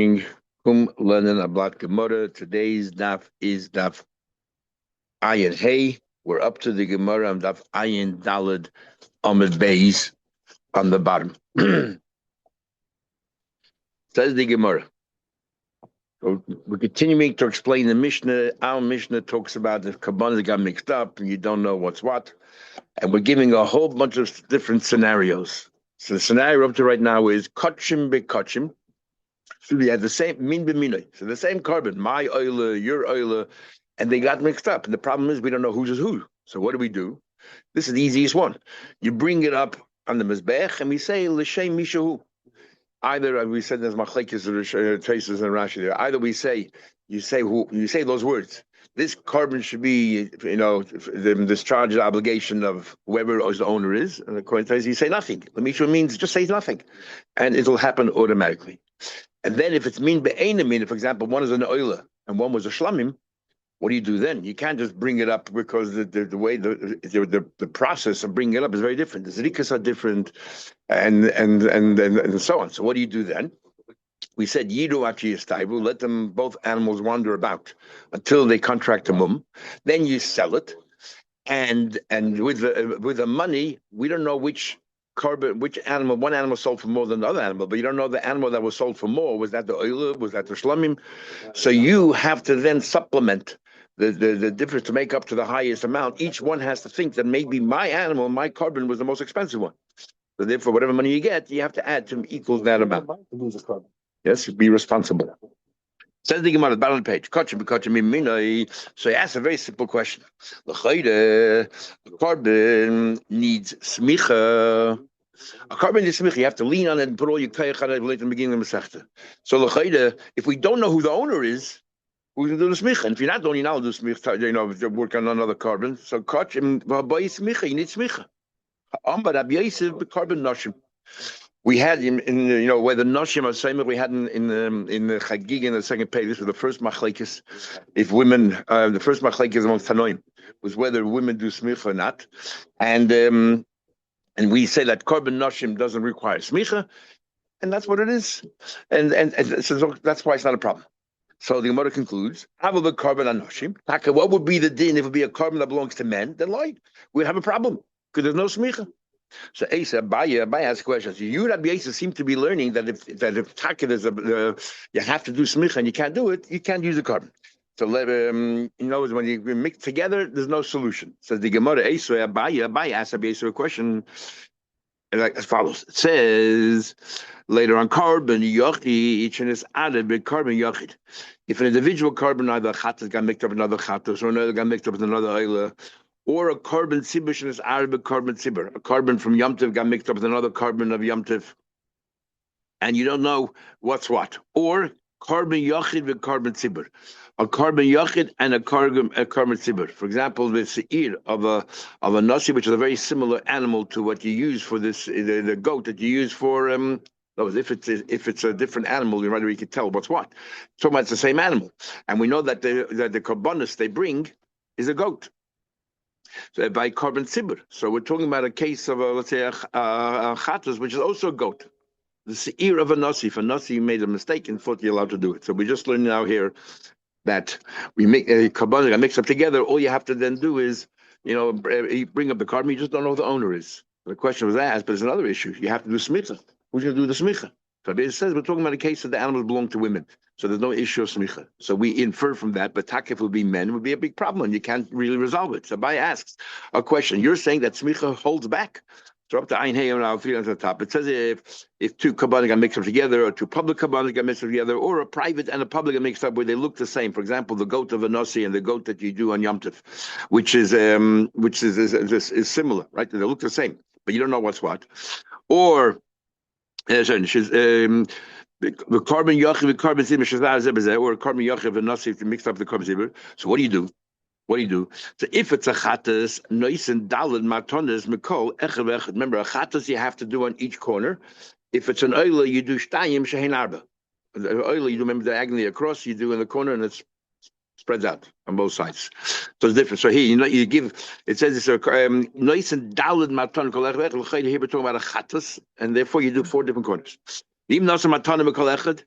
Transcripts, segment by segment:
Learning about Gemara. Today's daf is daf Ayin Hey. We're up to the Gemara on daf Ayin Dalad Amid Beis on the bottom. Says the Gemara. So we're continuing to explain the Mishnah. Our Mishnah talks about the Kabbalah got mixed up and you don't know what's what. And we're giving a whole bunch of different scenarios. So the scenario up to right now is Kachim be Kachim. So we had the same min b'minoi. So the same carbon, my oil, your oil, and they got mixed up. And the problem is we don't know whose is who. So what do? This is the easiest one. You bring it up on the mizbech, and we say l'shem mishahu. Either we said there's machlekes or traces and Rashi there. Either you say those words. This carbon should be, the discharge the obligation of whoever the owner is. And according to this, you say nothing. L'mishahu means just say nothing, and it'll happen automatically. And then if it's min be'einamin, for example, one is an oila and one was a shlamim, what do you do then? You can't just bring it up because the way the process of bringing it up is very different. The zrikas are different, and so on. So what do you do then? We said yidu achi yistaivu, let them both animals wander about until they contract a mum. Then you sell it, and with the money, we don't know which animal, one animal sold for more than the other animal, but you don't know the animal that was sold for more. Was that the oil? Was that the shlamim? So you have to then supplement the difference to make up to the highest amount. Each one has to think that maybe my animal, my carbon was the most expensive one. So therefore, whatever money you get, you have to add to equal that amount. Yes, be responsible. Says the Gemara at the bottom of the page. So he asks a very simple question. The carbon needs smicha. A carbon needs smicha. You have to lean on it and put all your kayach on it at the beginning of the Masechta. So if we don't know who the owner is, who's going to do the smicha? And if you're not doing, now do smicha. Work on another carbon. So kachim v'abai smicha. You need smicha. But Rabbi Yosef carbon nashim. We had in where the Noshim are saying we had in the Chagig in the second page. This was the first machlekes. If women, the first machlekes among Tanoim was whether women do smicha or not, and we say that carbon Noshim doesn't require smicha, and that's what it is, and so that's why it's not a problem. So the Gemara concludes: Have the carbon on Noshim. What would be the din if it would be a carbon that belongs to men? Then we'd have a problem because there's no smicha. So Abaye asks questions. You, Rabbi Yosef, seem to be learning that if taket is you have to do smicha and you can't do it, you can't use the carbon. So when you mix together, there's no solution. So the Gemara Abaye asks Rabbi Yosef a question like as follows. It says later on, carbon yochid, each and is added with carbon yochid. If an individual carbon, either chatas got mixed up with another chatas or another got mixed up with another oila, or a carbon tzibur is Arabic carbon tzibur. A carbon from Yom Tov got mixed up with another carbon of Yom Tov, and you don't know what's what. Or carbon yachid with carbon tzibur. A carbon yachid and a carbon tzibur. For example, the seir of a nasi, which is a very similar animal to what you use for this, the goat that you use for. If it's a different animal, you can tell what's what. So it's the same animal, and we know that the carbonus they bring is a goat. So by carbon tzibur. So we're talking about a case of let's say a chatas, which is also a goat. The seir of a nasi. If a nasi made a mistake and thought you're allowed to do it. So we just learned now here that we make a carbon mix up together. All you have to then do is, bring up the carbon. You just don't know who the owner is. The question was asked, but there's another issue. You have to do smicha. Who's going to do the smicha? So it says we're talking about a case that the animals belong to women. So there's no issue of smicha. So we infer from that, but takif would be men, would be a big problem. You can't really resolve it. So Bai asks a question. You're saying that smicha holds back. So up to Ein Hey and I'll feel at the top. It says if two kabbalah got mixed up together, or two public kabbalah got mixed up together, or a private and a public got mixed up where they look the same. For example, the goat of a nasi and the goat that you do on Yom Tov, which is similar, right? They look the same, but you don't know what's what. Or the carbon yachiv with carbon tzibur, or carbon yachiv and nasi to mix up the carbon tzibur. So what do you do? So if it's a chatas, noisen dalad matonas mikol echav echad. Remember, a chatas you have to do on each corner. If it's an oila, you do shtayim shehin arba. The oila you do remember diagonally across. You do in the corner, and it spreads out on both sides. So it's different. So here, you give. It says it's a noisen dalad maton kol echav echad. Here we're talking about a chatas, and therefore you do 4 different corners. Even though some matana mikol echad.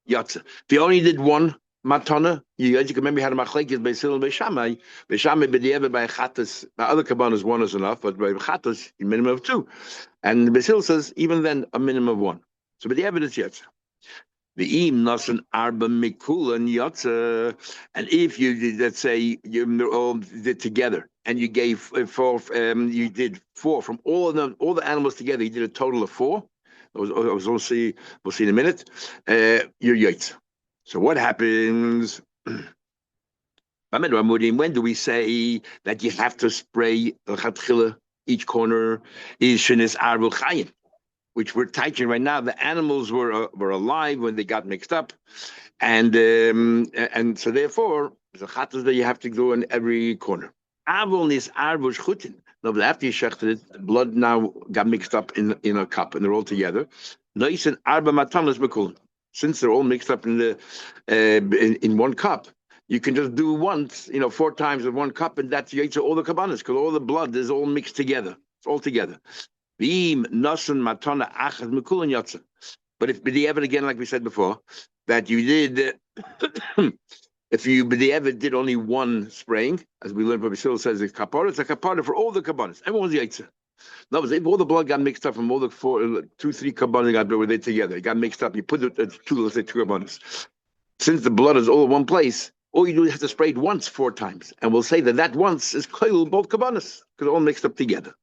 Yatsa. If you only did one matana, you can remember you had a machlekes by Sil and by Shammai. By Shammai, by Chatas, by other kabbanas, one is enough, but by Chatas, a minimum of two. And Basil says, even then, a minimum of one. So, but the evidence yet. The im nasan arba mikula and yatsa, and if you did, let's say you all did together, and you gave four, you did four from all the animals together. You did a total of four. We'll see in a minute. You're yaitz. So what happens? When do we say that you have to spray each corner is shenis arba chayim? Which we're teaching right now. The animals were alive when they got mixed up, and so therefore the chatas that you have to do in every corner. Avon is arvush chutin. No, but after you shechted it, the blood now got mixed up in a cup, and they're all together. Nois and arba matanas bekul. Since they're all mixed up in the in one cup, you can just do once, 4 times in one cup, and that's all the kabbanas, because all the blood is all mixed together. It's all together. But if b'di'evet again, like we said before, that you did, if you b'di'evet did only one spraying, as we learned, Rabbi Shil says, it's a kapara for all the kabbanas. Everyone's yaitza. No, if all the blood got mixed up from all the 2, 3 kabbanas got were there together, it got mixed up. You put it let's say 2 kabbanas. Since the blood is all in one place, all you do is have to spray it once 4 times, and we'll say that once is koil both kabbanas because all mixed up together.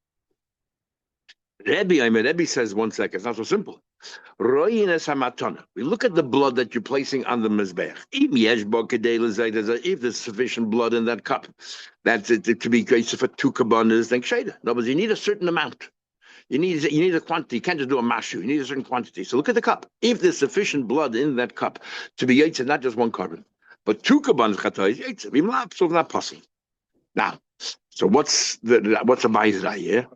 Rebbe says 1 second, it's not so simple. We look at the blood that you're placing on the mizbeach. If there's sufficient blood in that cup, that's it to be great for 2 kabbanas, then ksheida. No, but you need a certain amount. You need a quantity. You can't just do a mashu. You need a certain quantity. So look at the cup. If there's sufficient blood in that cup to be yaitz, not just 1 carbon, but 2 kabbanas chatay yaitz. So it's not possible. Now, so what's a ba'izra here?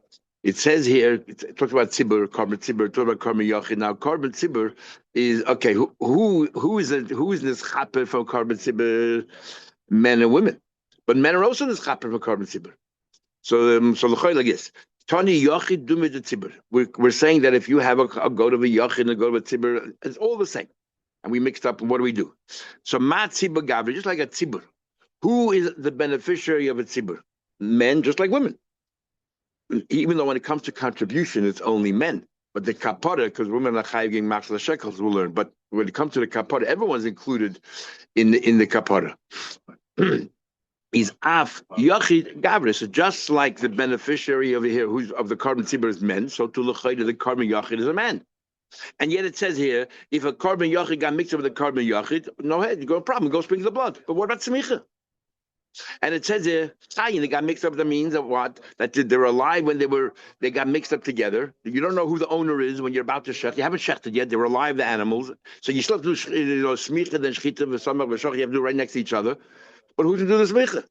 It says here, it talks about tzibur, carbon tzibur, talks about carbon yachid. Now, carbon tzibur is okay. Who is this chaper for carbon tzibur? Men and women, but men are also this chaper for carbon tzibur. So l'choy like this. Tani yachid dumid tzibur. We're saying that if you have a goat of a yachid and a goat of a tzibur, it's all the same, and we mixed up. And what do we do? So ma tzibur gavri, just like a tzibur. Who is the beneficiary of a tzibur? Men, just like women. Even though when it comes to contribution, it's only men. But the kapara, because women are chayiv getting machzor shekels, we'll learn. But when it comes to the kapara, everyone's included in the kapara. Is af yachid gavris. So just like the beneficiary over here, who's of the carbon tzibur is men, so to l'chayda the carbon yachid is a man. And yet it says here, if a carbon yachid got mixed up with a carbon yachid, no head, you got a problem, go sprinkle the blood. But what about smicha? And it says here, they got mixed up. That means that what? That they're alive when they got mixed up together. You don't know who the owner is when you're about to shech. You haven't shechted yet. They were alive, the animals. So you still have to do smicha, then shchita, v'samach, v'shach. You have to do right next to each other. But who's going to do the smicha?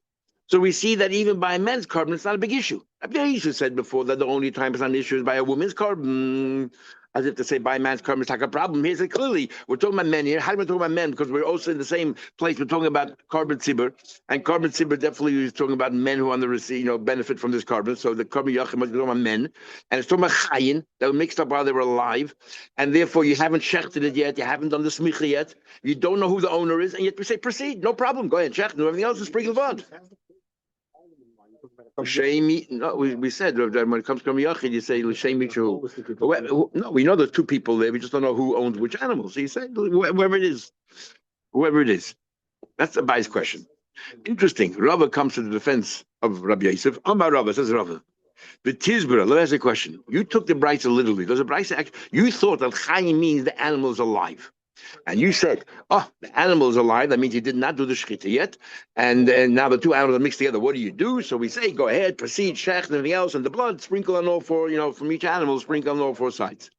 So we see that even by a men's carbon, it's not a big issue. Abdel said before that the only time it's not an issue is by a woman's carbon. As if to say by man's carbon is like a problem. Here's it clearly. We're talking about men here. How do we talk about men? Because we're also in the same place. We're talking about carbon tzibur. And carbon tzibur definitely is talking about men who are on the receive, benefit from this carbon. So the carbon yachim is talking about men. And it's talking about chayin that were mixed up while they were alive. And therefore you haven't shechted it yet. You haven't done the smicha yet. You don't know who the owner is. And yet we say, proceed. No problem. Go ahead, shech. Do everything else is sprinkle blood. No, we said that when it comes to Yachid, you say L'Shemi Chu. No, we know there's 2 people there. We just don't know who owns which animal. So you say whoever it is. That's a biased question. Interesting. Rava comes to the defense of Rabbi Yosef. Amar Rava says Rava. The Tizbara, let me ask you a question. You took the Brisa literally. Does the Brisa actually? You thought that Chayim means the animal is alive. And you said, the animal is alive. That means you did not do the shechita yet. And now the 2 animals are mixed together. What do you do? So we say, go ahead, proceed, shech, and everything else. And the blood, sprinkle on all 4, from each animal, sprinkle on all 4 sides.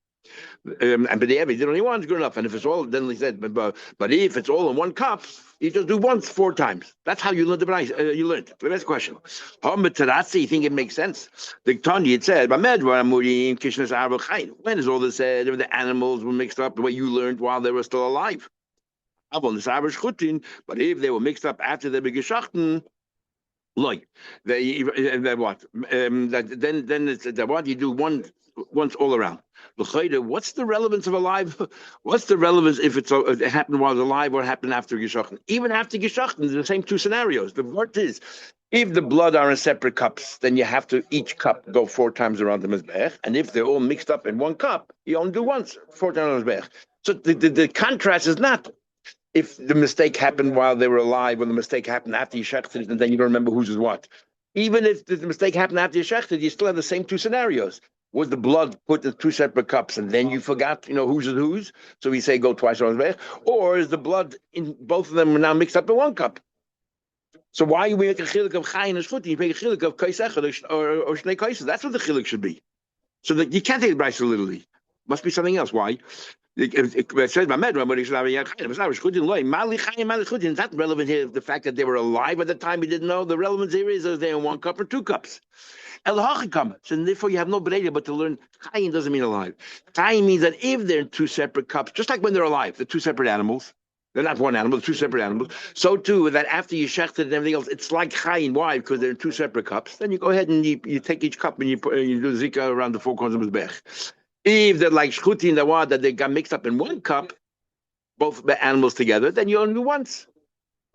And but the did only one, good enough. And if it's all, then he said, but if it's all in 1 cup, you just do once 4 times. That's how you learned the Brisa. You learned. The next question. You think it makes sense? The Tanya, it said, when is all this said? If the animals were mixed up the way you learned while they were still alive. But if they were mixed up after they began geschachten, like they what? Then it's that what you do all around. What's the relevance of alive? What's the relevance if it happened while it's alive or happened after Geshachten? Even after Geshachten, the same two scenarios. The word is, if the blood are in separate cups, then you have to each cup go 4 times around the mizbech, and if they're all mixed up in one cup, you only do once, 4 times around the mizbech. So the contrast is not if the mistake happened while they were alive or the mistake happened after you shechted it, and then you don't remember whose is what. Even if the mistake happened after you shechted, you still have the same two scenarios. Was the blood put in 2 separate cups and then you forgot, whose is whose? So we say go twice around the mizbech, or is the blood in both of them now mixed up in one cup? So why you make a chiluk of chayin and shchutin? You make a chiluk of kais echad or shnei kaises. That's what the chiluk should be. So that you can't take the brayso literally. Must be something else. Why? It says by Medra, but it's not relevant here. The fact that they were alive at the time, we didn't know. The relevance here is they're in 1 cup or 2 cups. El hachikam. So therefore, you have no breda but to learn. Chayin doesn't mean alive. Chayin means that if they're in 2 separate cups, just like when they're alive, they're 2 separate animals. They're not one animal, they're 2 separate animals. So too, that after you shechted and everything else, it's like chayin. Why? Because they're in 2 separate cups. Then you go ahead and you take each cup and you do the zika around the 4 corners of the mizbech. If they're like shchutin, that they got mixed up in 1 cup, both the animals together, then you only do once.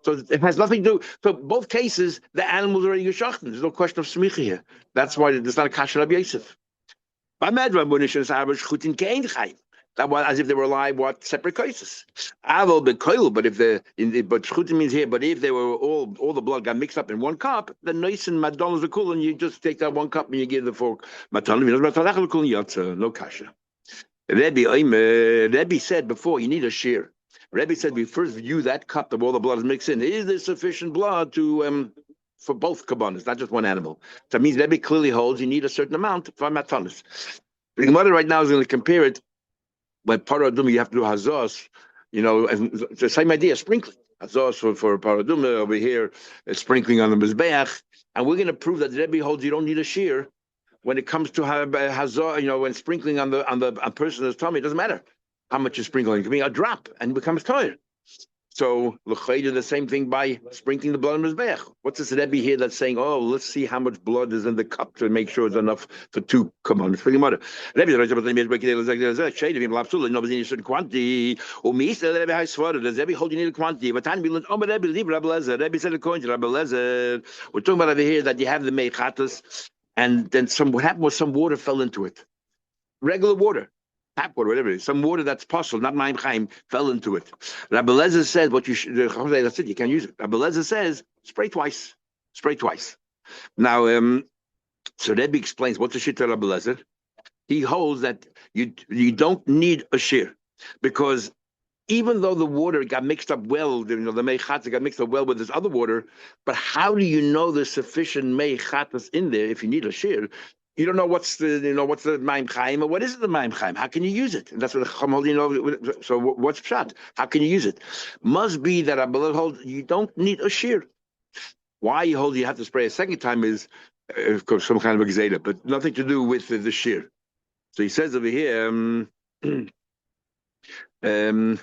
So it has nothing to do. So both cases, the animals are already geschachten. There's no question of smicha here. That's why there's not a kasher Rabbi Yosef. That was as if they were alive, separate cases. But shchutin means here, but if they were all the blood got mixed up in 1 cup, then nice and madonnas are cool, and you just take that 1 cup and you give the 4 matanim. No kasha. Rebbe said before, you need a shear. Rebbe said we first view that cup of all the blood is mixed in. Is there sufficient blood to for both kabbanas, not just one animal? So that means Rebbe clearly holds you need a certain amount for matanis. The Gemara right now is going to compare it. When paraduma, you have to do hazos, it's the same idea, sprinkling. Hazos for paraduma, over here, sprinkling on the mizbeach. And we're going to prove that the Rebbe holds you don't need a shear when it comes to hazor, when sprinkling on a person's tummy. It doesn't matter how much you're sprinkling. It can be a drop and it becomes tired. So l'chayda the same thing by sprinkling the blood on the mizbeach. What's this Rebbe here that's saying, oh, let's see how much blood is in the cup to make sure it's enough for 2 kabbanas. Pretty much. Rebbe nobody needs a certain quantity. Does Rebbe hold you need a quantity? But Rebbe said according to Rabbi Lezer, we're talking about over here that you have the meichatas, and then what happened was some water fell into it. Regular water. Tap water, whatever it is, some water that's possible, not Maim Chaim, fell into it. Rabbi Lezer says, that's it, you can't use it. Rabbi Lezer says, spray twice. Now, so Rebbe explains, what's the shit to Rabbi Lezer? He holds that you don't need a shear, because even though the water got mixed up well, the meichatas got mixed up well with this other water, but how do you know there's sufficient meichatas in there if you need a shear? You don't know what's the Maim Chaim, or what is it the Maim Chaim? How can you use it? And that's what the Chacham holds, so what's pshat? How can you use it? Must be that Rabbi holds you don't need a shear. Why you have to spray a second time is, of course, some kind of a gzeda, but nothing to do with the shear. So he says over here, that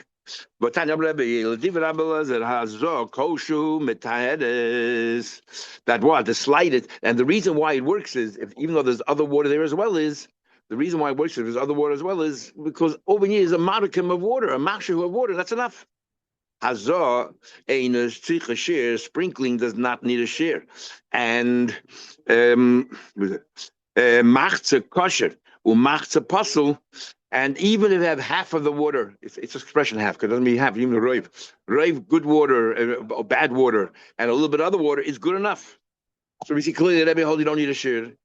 what the slighted, and the reason why it works is even though there's other water there as well is the reason why it works if there's other water as well is because over here is a modicum of water, a mashu of water. That's enough. Hazor einos tzich a shear. Sprinkling does not need a shear, and machze kosher umachze pasul. And even if you have half of the water, it's expression half, because it doesn't mean half, even the roiv, good water, or bad water, and a little bit of other water is good enough. So we see clearly that Rebbe holds you don't need a shear.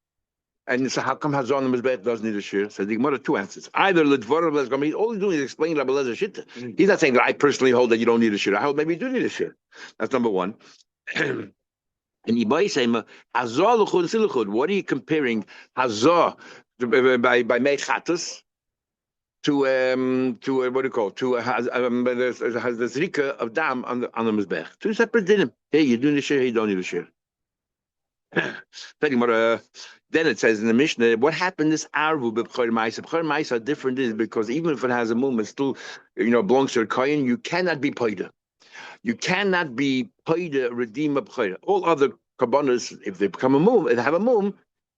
And so how come Hazon the Mizbech doesn't need a shear? So the Gemara 2 answers. Either L'dvar Lezgam, all he's doing is explaining Rabbi Lezer Shitta. He's not saying that I personally hold that you don't need a shear. I hold maybe you do need a shear. That's number one. And Ibai say, Hazor L'chud Siluchud. What are you comparing Hazor by Meichatas? To what do you call it? Has the zrika of dam on the mizbech. 2 separate dinim. Hey, you're doing the share. You don't need a share. Then it says in the Mishnah, what happened this arvu b'b'chor ma'isa? B'chor ma'isa are different is because even if it has a mum, it still belongs to a kohen. You cannot be paida. You cannot be paida redeem a b'chor. All other kabbanas, if they become a mum, if they have a mum,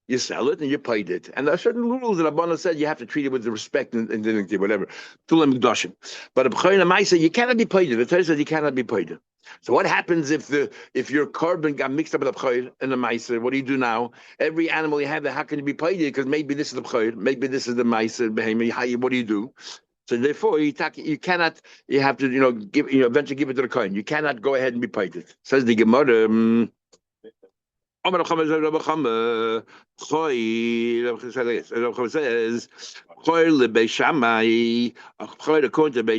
You sell it and you paid it. And there are certain rules that Abana said you have to treat it with the respect and dignity, whatever. Tulam Gdoshim. But B'chayim Maisa, you cannot be paid it. The Torah says you cannot be paid it. So what happens if your carbon got mixed up with the B'chayim and the Maisa? What do you do now? Every animal you have there, how can you be paid it? Because maybe this is the B'chayim, maybe this is the Maisa, what do you do? So therefore, you cannot. You have to, give, eventually give it to the coin. You cannot go ahead and be paid it. Says the Gemara. Says, according to Beis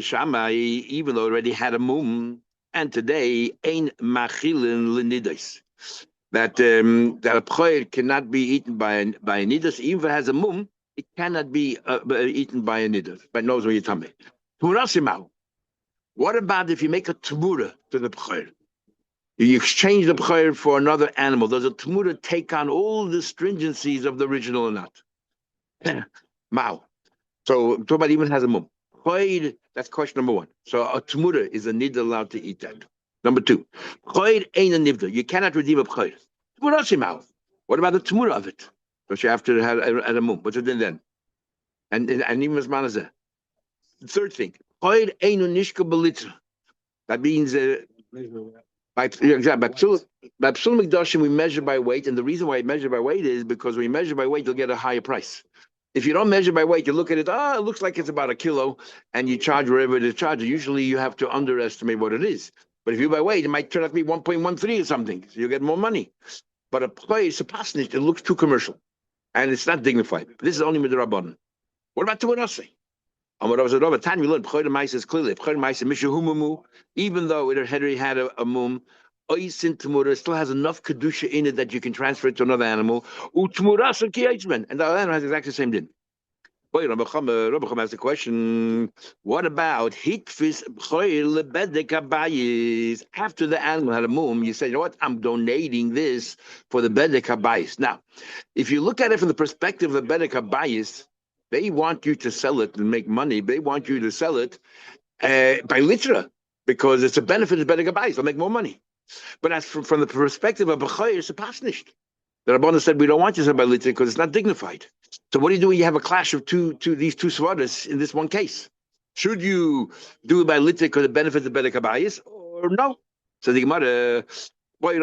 Shammai, even though already had a mum, and today ain't machilin lenidas. That a pchoir cannot be eaten by a nidus, even if it has a mum. It cannot be eaten by a nidus, but knows where you're talking about. What about if you make a tumura to the pchoir? You exchange the pchoir for another animal. Does a tumura take on all the stringencies of the original or not? Mao. So talk about even has a mum. Pchoir, that's question number one. So a tumura, is a nidda allowed to eat that? Number two, pchoir ain't a nivda. You cannot redeem a pchoir. What about the tumura of it? But you have to have a mum. What's it then? And even as manazeh. The third thing, pchoir ain't a nishka belitra. That means by Psul Mikdashim, we measure by weight, and the reason why we measure by weight is because when you measure by weight, you'll get a higher price. If you don't measure by weight, you look at it, it looks like it's about a kilo, and you charge wherever it is charged. Usually you have to underestimate what it is. But if you by weight, it might turn out to be 1.13 or something, so you get more money. But a place, a pasnich, it looks too commercial, and it's not dignified. But this is only midrabanan. What about Tuanase? We learned B'chayr Ma'is is clearly B'chayr Ma'is Mishahumamu, even though it had a mum, Oisin Tumura still has enough kedusha in it that you can transfer it to another animal. Utmurasa Kiyaitzman, and the other animal has exactly the same din. Rabbi Chama has a question. What about Hitfis B'chayr Lebedek Habayis? After the animal had a mum, you say, you know what? I'm donating this for the Bedek Habayis. Now, if you look at it from the perspective of the Bedek Habayis, they want you to sell it and make money. They want you to sell it by litra because it's a benefit of better gabais. They'll make more money. But as from the perspective of b'chayir, it's a pasnish. The Rabbana said we don't want you to sell by litra because it's not dignified. So what do you do when you have a clash of these two svaras in this one case? Should you do it by litra because it benefits the better gabais or no? So the Gemara. What do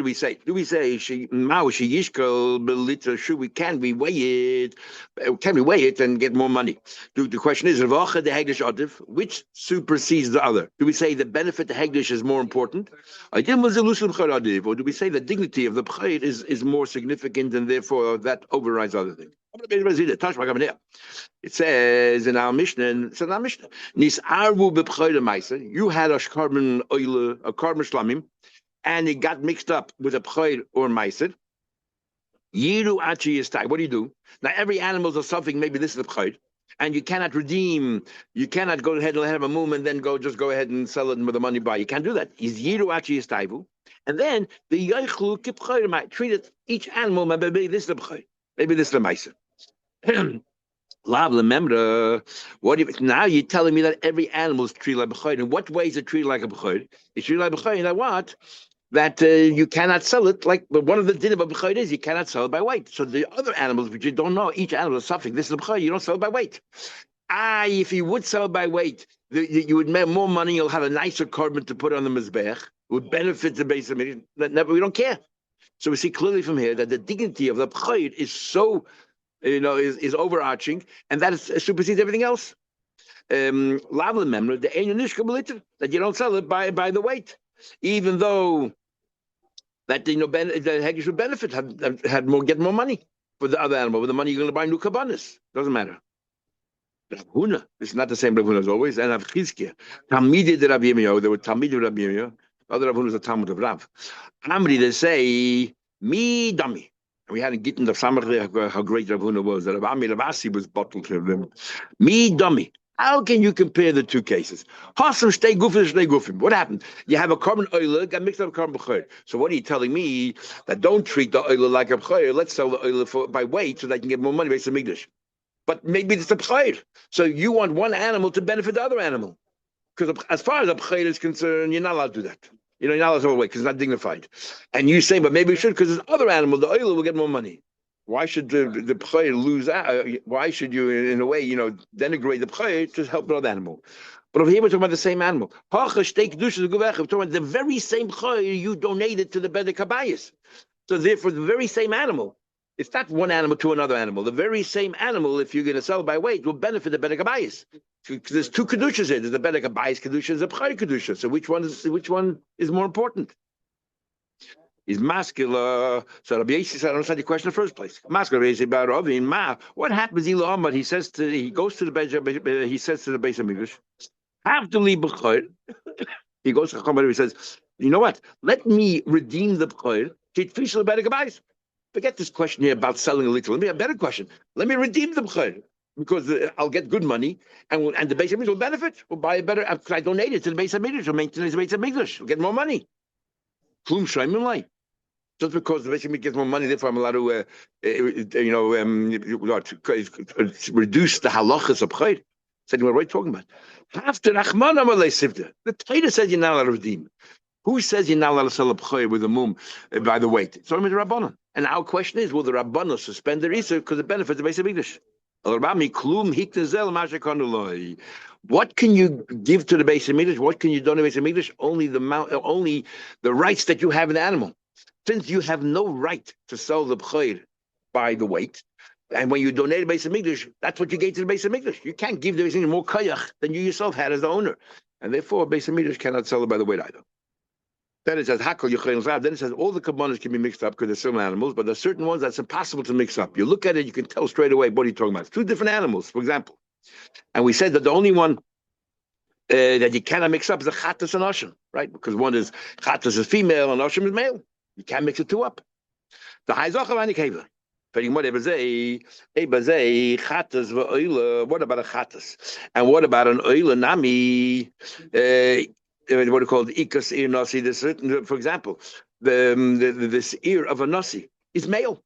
we say? Do we say can we weigh it? Can we weigh it and get more money? The question is, which supersedes the other? Do we say the benefit to Hegdish is more important? Or do we say the dignity of the B'chayr is more significant and therefore that overrides other things? It says in our Mishnah, you had a carbon oil, a carbon shlamim, and it got mixed up with a b'chayr or meiser. Yiru achi yistai. What do? Now every animal is something. Maybe this is a b'chayr, and you cannot redeem. You cannot go ahead and have a mum and then go ahead and sell it with the money buy. You can't do that. Is yiru achi yistaivu, and then the yaichlu kib'chayr might treat it each animal. Maybe this is a b'chayr. Maybe this is a meiser. What if now you're telling me that every animal is treated like a b'chayr? In what way is it treated like a b'chayr? It's treated like a b'chayr. That what? That you cannot sell it like. But one of the din of a b'chayr is you cannot sell it by weight. So the other animals, which you don't know, each animal is something. This is a b'chayr. You don't sell it by weight. If you would sell it by weight, you would make more money. You'll have a nicer carbon to put on the mizbech. Would benefit the base of it. Never. We don't care. So we see clearly from here that the dignity of the b'chayr is so. Is overarching, and that supersedes everything else. That you don't sell it by the weight, even though that the Hegesh would benefit, had get more money for the other animal. With the money you're going to buy new kabbanis, doesn't matter. Rav Huna, it's not the same Rav Huna as always, and Rav Chizkiah, Talmidei de Rav Yirmiyahu, there were Talmidei Rav Yirmiyahu, other Rav Huna is a Talmud of Rav. Amri, they say, mi dami. We hadn't gotten the Samach how great Rav Huna was. That Rav Asi was bottled to them. Me dummy. How can you compare the two cases? What happened? You have a carbon oil got mixed up with carbon b'chayr. So what are you telling me? That don't treat the oil like a b'chayr. Let's sell the oil by weight so that you can get more money based on Migdash. But maybe it's a b'chayr. So you want one animal to benefit the other animal. Because as far as a b'chayr is concerned, you're not allowed to do that. You're not allowed to away because it's not dignified. And you say, but maybe we should because there's other animal, the oil will get more money. Why should the B'chai lose out? Why should you, in a way, denigrate the B'chai to help another animal? But over here we're talking about the same animal. We're talking about the very same B'chai you donated to the Bedek Habayis. So therefore, the very same animal, it's not one animal to another animal. The very same animal, if you're going to sell by weight, will benefit the Bedek Habayis. There's two kedushas here. There's the Bedek Habayis kedusha, there's the B'chai kedusha. So which one is more important? Is masculine. So Rabbi Yossi said, I don't understand your question in the first place. What happens? He says he goes to the Beis. He says to the Beis Hamikdash, have to leave B'chai. He goes to Chacham. He says, you know what? Let me redeem the B'chai. Forget this question here about selling a little. Let me have a better question. Let me redeem the B'chai because I'll get good money, and the Beis Hamikdash will benefit. We'll buy a better. I donate it to the Beis Hamikdash. We'll maintain the Beis Hamikdash. We'll get more money. Klum shayim like. Just because the Beis Hamikdash gets more money, therefore I'm allowed to, reduce the halachas of B'chai. Said, what are you talking about? The Torah says you're not allowed to redeem. Who says you're not allowed to sell a B'chai with a mum by the weight? It's only the Rabbanon. And our question is, will the Rabbanon suspend their Isur because it benefits the Beis Hamikdash? What can you give to the Beis Hamikdash? What can you donate to the Beis Hamikdash? Only the rights that you have in the animal. Since you have no right to sell the B'chai by the weight, and when you donate to Beis Hamikdash, that's what you gave to the Beis Hamikdash. You can't give the Beis Hamikdash more kayach than you yourself had as the owner. And therefore, Beis Hamikdash cannot sell it by the weight either. Then it says, then it says all the kabbanas can be mixed up because they're similar animals, but there's certain ones that's impossible to mix up. You look at it, you can tell straight away what are you talking about. It's two different animals, for example. And we said that the only one that you cannot mix up is the chatas and asham, right? Because one is chatas is female and asham is male. You can't mix the two up. The haizachav anikeva. What about a chatas? And what about an oila nami? What are called ikas ear nasi? For example, this ear of a nasi is male.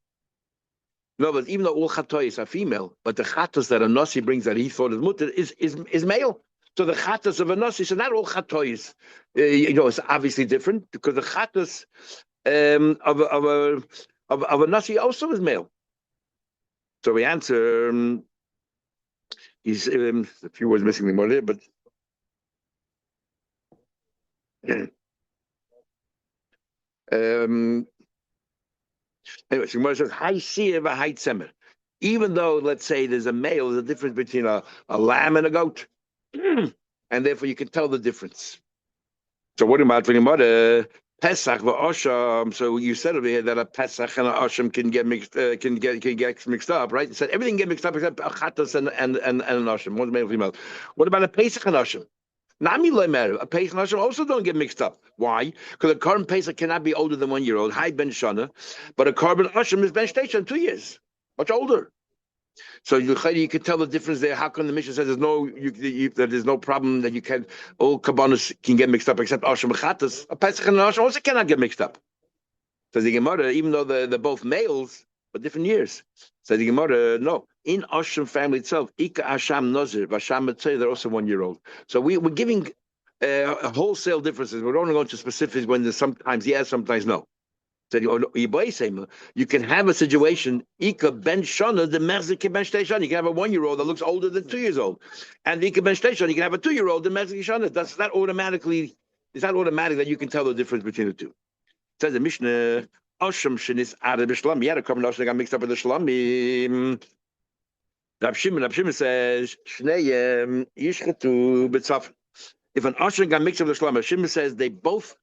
No, but even though all chatois are female, but the chatas that a nasi brings that he thought is mutter is male. So the chatas of a nasi, so not all chatois. It's obviously different because the chatas of a nasi also is male. So we answer. He's a few words missing more there, but. Anyway, Shemar says, "High seer v'high tzemer." Even though, let's say, there's a male, there's a difference between a lamb and a goat, and therefore you can tell the difference. So what about Pesach v'Osham? So you said over here that a Pesach and a Osham can get mixed, mixed up, right? You said everything get mixed up except a Chatas and an Osham. One's male, female. What about a Pesach and Osham? Nami Lemer, a Pesach and Osham also don't get mixed up. Why? Because a carbon Pesach cannot be older than 1 year old. High Ben Shana, but a carbon Osham is Ben Station 2 years, much older. So you can tell the difference there. How come the Mishnah says there's no problem that you can all kabbanos can get mixed up except Asham Chatas? A Pesach and an Asham also cannot get mixed up. Says the Gemara, even though they're both males, but different years. Says the Gemara, no. In Asham family itself, Ika Asham Nazir, Vasham Matzeh, they're also 1 year old. So we're giving wholesale differences. We're only going to specifics when there's sometimes yes, sometimes no. You can have a situation, Ika Ben Shana, the Merzike Ben Shteshana. You can have a 1 year old that looks older than 2 years old. And Ika Ben Shteshana, you can have a 2 year old, the Merzike Shana. It's not automatic that you can tell the difference between the two. It says the Mishnah, Osham Shinis Arab Shlam. You had a carbon Osham that got mixed up with the Shlam. Rab Shimon says, Shnei Yishchetu B'tzaf. If an Osham got mixed up with the Shlam, Shimon says they both,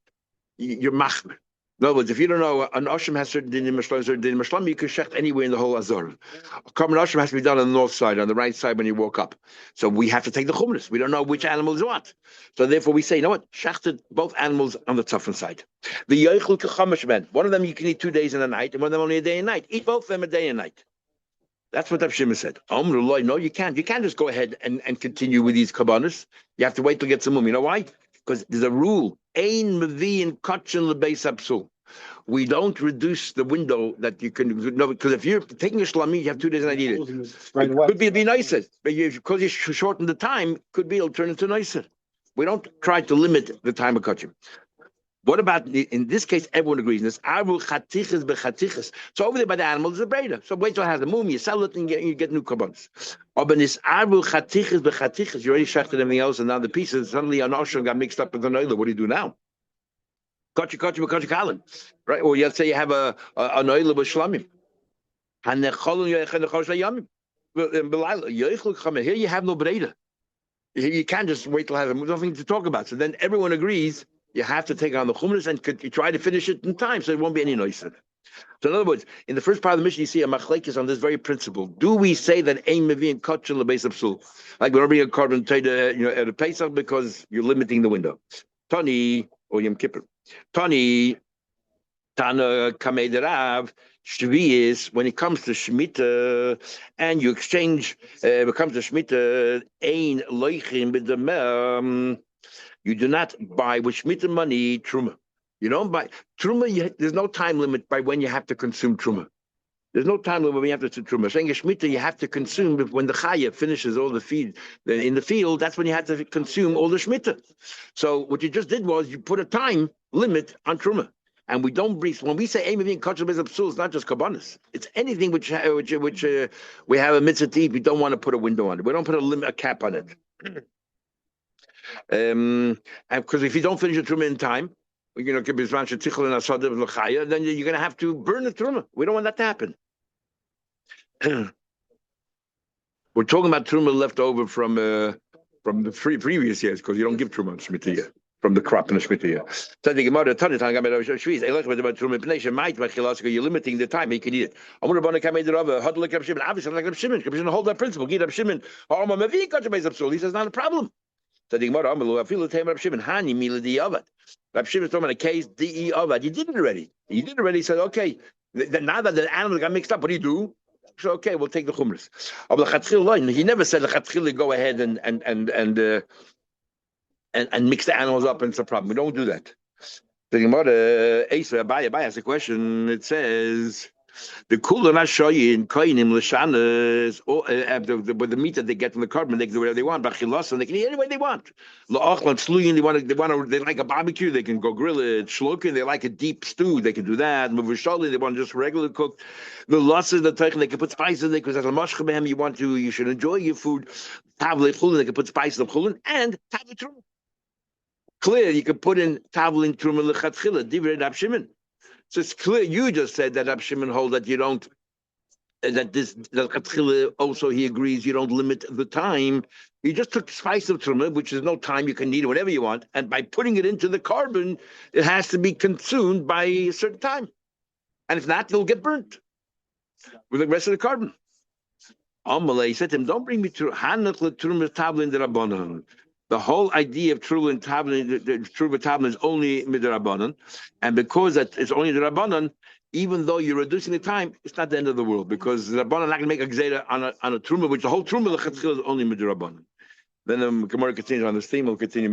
you're machmer. In other words, if you don't know, an Osham has certain din in Mishlam, certain din in Mishlam, you can shecht anywhere in the whole Azor. A carbon Osham has to be done on the north side, on the right side when you walk up. So we have to take the chumras. We don't know which animal is what. So therefore we say, you know what? Shechted both animals on the tzafon side. The Yoichel Kechamash men. One of them you can eat 2 days and a night, and one of them only a day and night. Eat both of them a day and night. That's what Rab Shimon said. No, you can't. You can't just go ahead and continue with these kabbanas. You have to wait to get some mum. You know why? Because there's a rule. Ein mevi'in kotchen lebeis hapsul. We don't reduce the window that you can. No, because if you're taking a shlami, you have 2 days and I eat it. Could be nicer, but because you shorten the time, could be it'll turn into nicer. We don't try to limit the time of kachim. What about in this case? Everyone agrees. This aru chatiches bechatiches. So over there by the animals is a breda. So wait till it has a mum, you sell it and you get new kabbalas. But this aru chatiches bechatiches, you already shechted everything else and now the pieces suddenly an oshon got mixed up with an oiler. What do you do now? Kotchi kalin, right? Or you say you have an oiler with shlamim. And the cholon yoychen the chosh yamim. Here you have no breda. You can't just wait till it has nothing to talk about. So then everyone agrees. You have to take on the chumras and you try to finish it in time, so it won't be any noise. So in other words, in the first part of the mission, you see a machlekes on this very principle. Do we say that ein mevi'in kotchel lebeis psul? Like we're bringing a carbon at a Pesach because you're limiting the window. Tani or Yom Kippur. Tani Tana Kamei Derav Shvi'is, when it comes to Shemitah and you exchange, when it comes to Shemitah, ein loichim b'dameh. You do not buy with Shemitah money truma. You don't buy truma. There's no time limit by when you have to consume truma. There's no time limit when you have to consume truma. Saying a Shemitah you have to consume when the chaya finishes all the feed in the field. That's when you have to consume all the Shemitah. So what you just did was you put a time limit on truma. And we don't breathe. When we say aim being kosher bez psul, it's not just kabbanis. It's anything which we have a mitzvah to eat. We don't want to put a window on it. We don't put a cap on it. And because if you don't finish the truma in time, then you're going to have to burn the truma. We don't want that to happen. We're talking about truma left over from the previous years because you don't give truma on Shemitah year. From the crop in the Shemitah year. You're limiting the time he can eat it. Obviously, like Reb Shimon, hold that principle. He says not a problem. Reb Shimon is talking about a case de avad. You did it already. He said, okay. Now that the animals got mixed up, what do you do? So okay, we'll take the chumras. He never said go ahead and mix the animals up, and it's a problem. We don't do that. The Gemara, Abai has a question. It says, the kulan hashoyin koinim l'shanas, with the meat that they get from the carbon, they can do whatever they want. Bachilas, and they can eat any way they want. La'achlan sluyin, they like a barbecue, they can go grill it. Shlokin, they like a deep stew, they can do that. Muvushalin, they want just regular cooked. The losses, the teichen, they can put spices in there because as a mashchabem, you should enjoy your food. Tavle chulin, they can put spices of chulin and tavle truma. Clear, you can put in tavlin truma lechatchila, divrei Rab Shimon. So it's clear. You just said that Rab Shimon hold that you don't, that lechatchila also he agrees you don't limit the time. You just took spice of truma, which is no time, you can eat it whatever you want, and by putting it into the carbon, it has to be consumed by a certain time, and if not, it'll get burnt with the rest of the carbon. Amalei said to him, "Don't bring me to hanach letruma tavlin derabanan." The whole idea of truma and tavlin is only midrabanan, and because that it's only the rabbanan, even though you're reducing the time, it's not the end of the world because the rabbanan not going to make a gzeira on a truma, which the whole truma is only midrabanan. Then the Gemara continues on this theme. We'll continue.